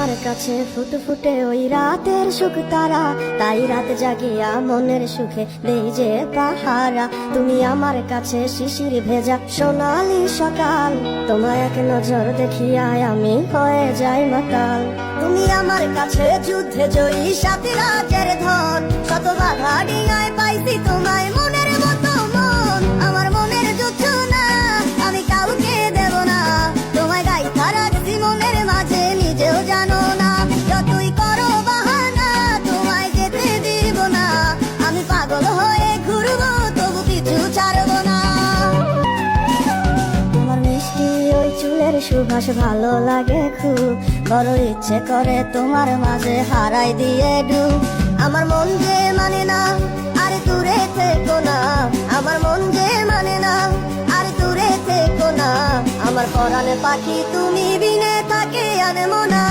আমার কাছে ফুটে ফুটে ওই রাতের সুখ তারা, তাই রাত জাগিয়া মনের সুখে দেই যে পাহারা। তুমি আমার কাছে শিশির ভেজা সোনালি সকাল, তোমায় এক নজর দেখিয়া আমি হয়ে যাই মাতাল। তুমি আমার কাছে যুদ্ধে জয়ী সাথী রাজের ধন, শত বাধা ডিঙায় পাইছি তোমায় মনের মতো মন। আমার মনের যুদ্ধ না আমি কাউকে দেব না, তোমায় গাইথা রাখছি মনের মাঝে নিজেও জানো না। যতই করো বাহানা তোমায় যেতে দিব না, আমি পাগল হয়ে ঘুরবো তবু কিছু ছাড়বো না। তোমার মিষ্টি ওই চুলের সুবাস ভালো লাগে খুব, বড় ইচ্ছে করে তোমার মাঝে হারাই দিয়ে ডুব। আমার মন যে মানে না আর দূরে থেকো না, আমার মন যে মানে না আর দূরে থেকো না। আমার পরাণে পাখি তুমি বিনে থাকে আনমো না।